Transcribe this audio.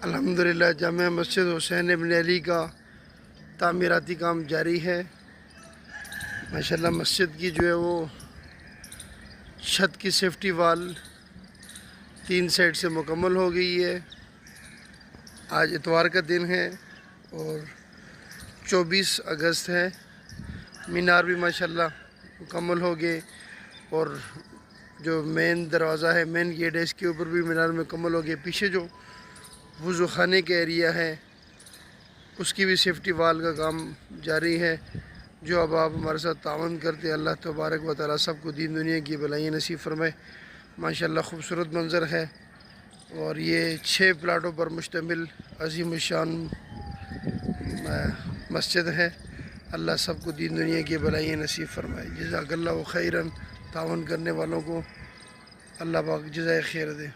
अल्हम्दुलिल्लाह जामिया मस्जिद हुसैन इब्न अली का तामीराती काम जारी है। माशाल्लाह मस्जिद की जो है वो छत की सेफ्टी वाल 3 साइड से मुकम्मल हो गई है। आज इतवार का दिन है और 24 अगस्त है। मीनार भी माशाल्लाह मुकम्मल हो गए और जो मेन दरवाज़ा है, मेन गेट है, इसके ऊपर भी मीनार मुकम्मल हो गए। पीछे जो वज़ू खाने का एरिया है उसकी भी सेफ्टी वाल का काम जारी है। जो अब आप हमारे साथ तावन करते हैं, अल्लाह तबारक व तआला सबको दीन दुनिया की भलाई नसीब फरमाए। माशाल्लाह खूबसूरत मंज़र है और ये 6 प्लाटों पर मुश्तमिल अज़ीम शान मस्जिद है। अल्लाह सबको दीन दुनिया की भलाई नसीब फरमाए। जज़ाकल्लाहु खैरन। तावन करने वालों को अल्लाह पाक जज़ाए खैर दे।